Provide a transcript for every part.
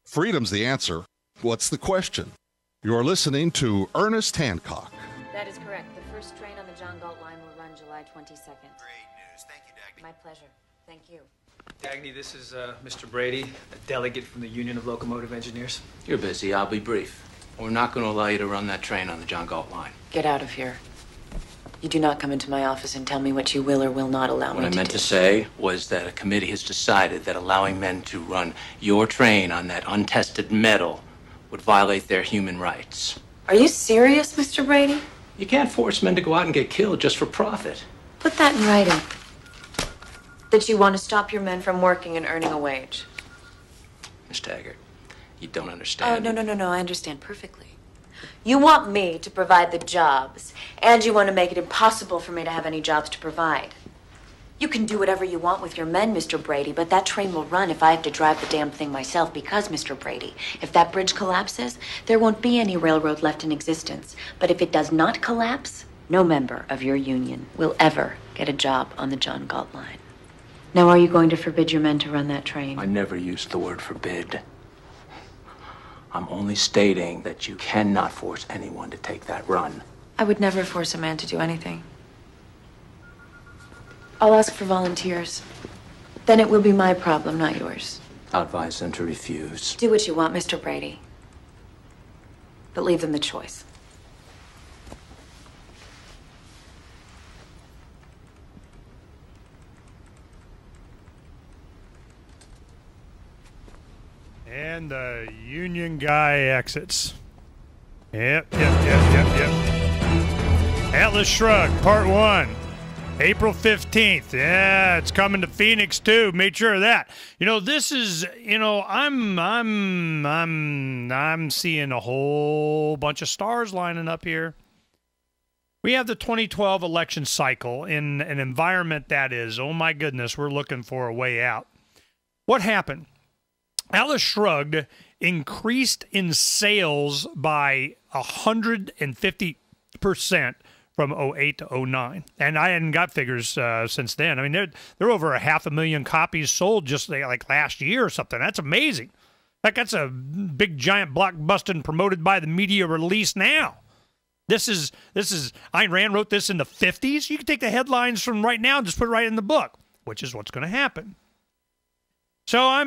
Freedom's the answer. What's the question? You're listening to Ernest Hancock. That is correct. The first train on the John Galt line will run July 22nd. Great news. Thank you, Dagny. My pleasure. Thank you. Dagny, this is Mr. Brady, a delegate from the Union of Locomotive Engineers. You're busy. I'll be brief. We're not going to allow you to run that train on the John Galt line. Get out of here. You do not come into my office and tell me what you will or will not allow me to do. What I meant to say was that a committee has decided that allowing men to run your train on that untested metal would violate their human rights. Are you serious, Mr. Brady? You can't force men to go out and get killed just for profit. Put that in writing. That you want to stop your men from working and earning a wage. Miss Taggart, you don't understand. Oh, no. I understand perfectly. You want me to provide the jobs, and you want to make it impossible for me to have any jobs to provide. You can do whatever you want with your men, Mr. Brady, but that train will run if I have to drive the damn thing myself because, Mr. Brady, if that bridge collapses, there won't be any railroad left in existence. But if it does not collapse, no member of your union will ever get a job on the John Galt line. Now, are you going to forbid your men to run that train? I never used the word forbid. I'm only stating that you cannot force anyone to take that run. I would never force a man to do anything. I'll ask for volunteers. Then it will be my problem, not yours. I'll advise them to refuse. Do what you want, Mr. Brady. But leave them the choice. And the Union guy exits. Yep. Atlas Shrugged, Part 1. April 15th. Yeah, it's coming to Phoenix too. Made sure of that. This is, I'm seeing a whole bunch of stars lining up here. We have the 2012 election cycle in an environment that is, oh my goodness, we're looking for a way out. What happened? Atlas Shrugged increased in sales by 150% from 2008 to 2009. And I hadn't got figures since then. I mean, they're over 500,000 copies sold just like last year or something. That's amazing. That's a big, giant blockbuster and promoted by the media release now. This is Ayn Rand wrote this in the 50s. You can take the headlines from right now and just put it right in the book, which is what's going to happen. So I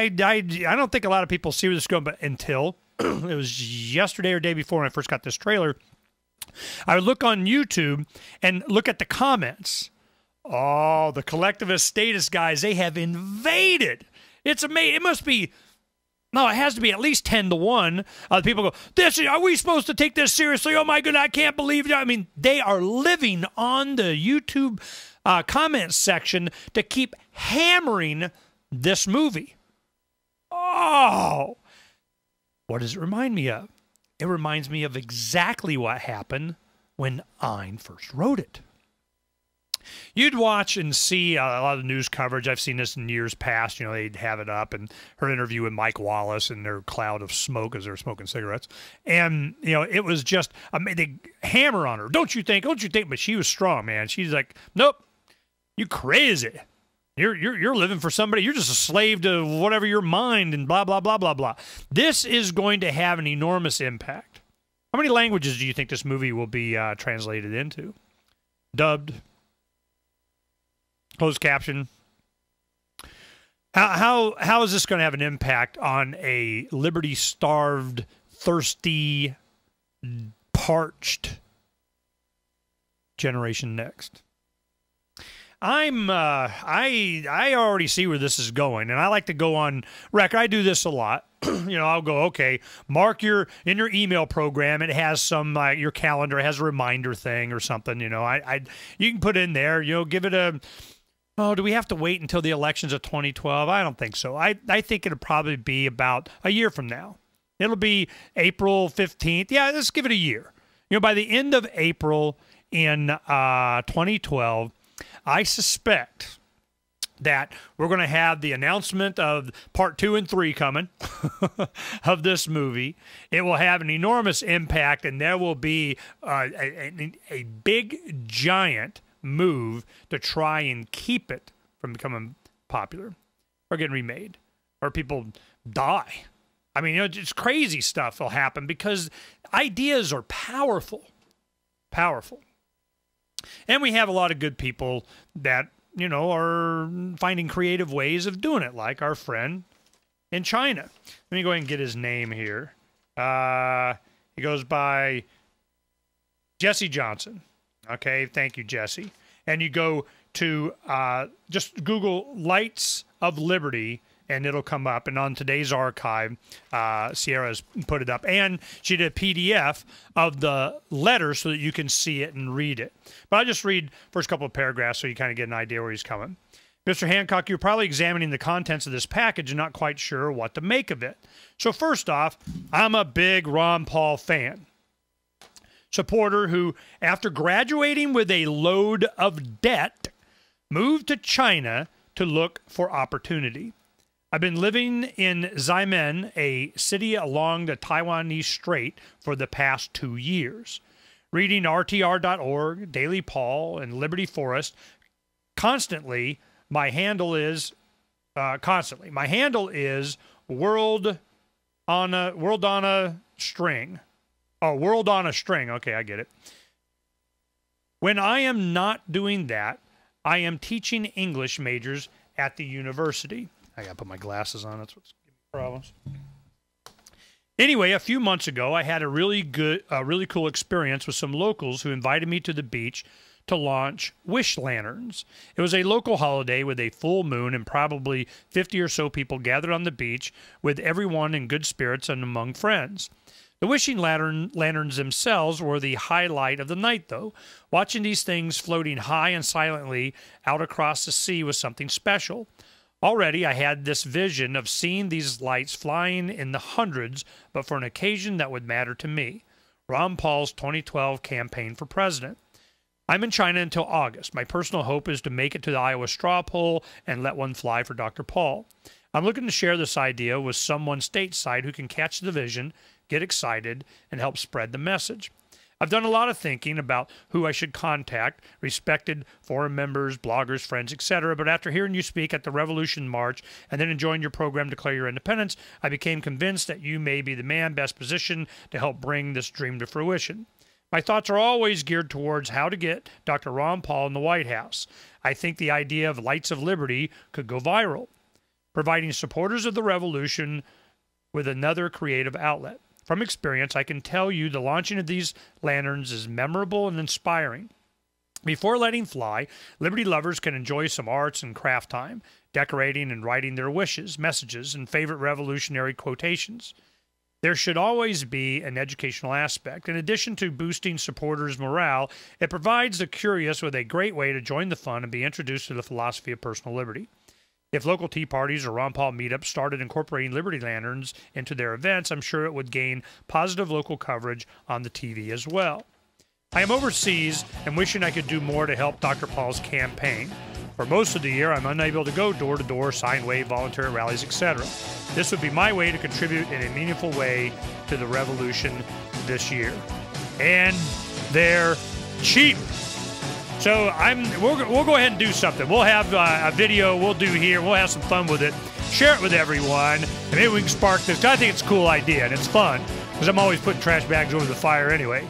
don't think a lot of people see where this is going, but until it was yesterday or day before when I first got this trailer, I would look on YouTube and look at the comments. Oh, the collectivist status guys, they have invaded. It's amazing. It must be, no, it has to be at least 10-1. People go, are we supposed to take this seriously? Oh my goodness, I can't believe it. I mean, they are living on the YouTube comments section to keep hammering this movie. Oh, what does it remind me of? It reminds me of exactly what happened when Ayn first wrote it. You'd watch and see a lot of news coverage. I've seen this in years past. They'd have it up, and her interview with Mike Wallace and their cloud of smoke as they're smoking cigarettes. And, it was just, they hammer on her. Don't you think? But she was strong, man. She's like, nope, you crazy. You're living for somebody. You're just a slave to whatever your mind and blah, blah, blah, blah, blah. This is going to have an enormous impact. How many languages do you think this movie will be translated into? Dubbed? Closed caption? How is this going to have an impact on a liberty-starved, thirsty, parched generation next? I already see where this is going, and I like to go on record. I do this a lot. I'll go, okay, mark in your email program. It has some your calendar. It has a reminder thing or something. You can put in there. Give it a. Oh, do we have to wait until the elections of 2012? I don't think so. I think it'll probably be about a year from now. It'll be April 15th. Yeah, let's give it a year. By the end of April in 2012. I suspect that we're going to have the announcement of part 2 and 3 coming of this movie. It will have an enormous impact, and there will be a big, giant move to try and keep it from becoming popular or getting remade or people die. I mean, just crazy stuff will happen because ideas are powerful. Powerful. And we have a lot of good people that, are finding creative ways of doing it, like our friend in China. Let me go ahead and get his name here. He goes by Jesse Johnson. Okay, thank you, Jesse. And you go to just Google Lights of Liberty, and it'll come up. And on today's archive, Sierra's put it up. And she did a PDF of the letter so that you can see it and read it. But I'll just read first couple of paragraphs so you kind of get an idea where he's coming. Mr. Hancock, you're probably examining the contents of this package and not quite sure what to make of it. So first off, I'm a big Ron Paul fan. Supporter who, after graduating with a load of debt, moved to China to look for opportunity. I've been living in Xiamen, a city along the Taiwanese Strait, for the past 2 years. Reading RTR.org, Daily Paul, and Liberty Forest constantly. My handle is World on a String. Oh, World on a String. Okay, I get it. When I am not doing that, I am teaching English majors at the university. I gotta put my glasses on. That's what's giving me problems. Anyway, a few months ago, I had a really cool experience with some locals who invited me to the beach to launch wish lanterns. It was a local holiday with a full moon and probably 50 or so people gathered on the beach, with everyone in good spirits and among friends. The wishing lanterns themselves were the highlight of the night, though. Watching these things floating high and silently out across the sea was something special. Already I had this vision of seeing these lights flying in the hundreds, but for an occasion that would matter to me. Ron Paul's 2012 campaign for president. I'm in China until August. My personal hope is to make it to the Iowa straw poll and let one fly for Dr. Paul. I'm looking to share this idea with someone stateside who can catch the vision, get excited, and help spread the message. I've done a lot of thinking about who I should contact, respected foreign members, bloggers, friends, etc. But after hearing you speak at the Revolution March and then enjoying your program Declare Your Independence, I became convinced that you may be the man best positioned to help bring this dream to fruition. My thoughts are always geared towards how to get Dr. Ron Paul in the White House. I think the idea of Lights of Liberty could go viral, providing supporters of the revolution with another creative outlet. From experience, I can tell you the launching of these lanterns is memorable and inspiring. Before letting fly, Liberty lovers can enjoy some arts and craft time, decorating and writing their wishes, messages, and favorite revolutionary quotations. There should always be an educational aspect. In addition to boosting supporters' morale, it provides the curious with a great way to join the fun and be introduced to the philosophy of personal liberty. If local Tea Parties or Ron Paul meetups started incorporating Liberty Lanterns into their events, I'm sure it would gain positive local coverage on the TV as well. I am overseas and wishing I could do more to help Dr. Paul's campaign. For most of the year, I'm unable to go door-to-door, sign wave, volunteer at rallies, etc. This would be my way to contribute in a meaningful way to the revolution this year. And they're cheap. So we'll go ahead and do something. We'll have a video we'll do here. We'll have some fun with it. Share it with everyone, and maybe we can spark this. I think it's a cool idea, and it's fun, because I'm always putting trash bags over the fire anyway.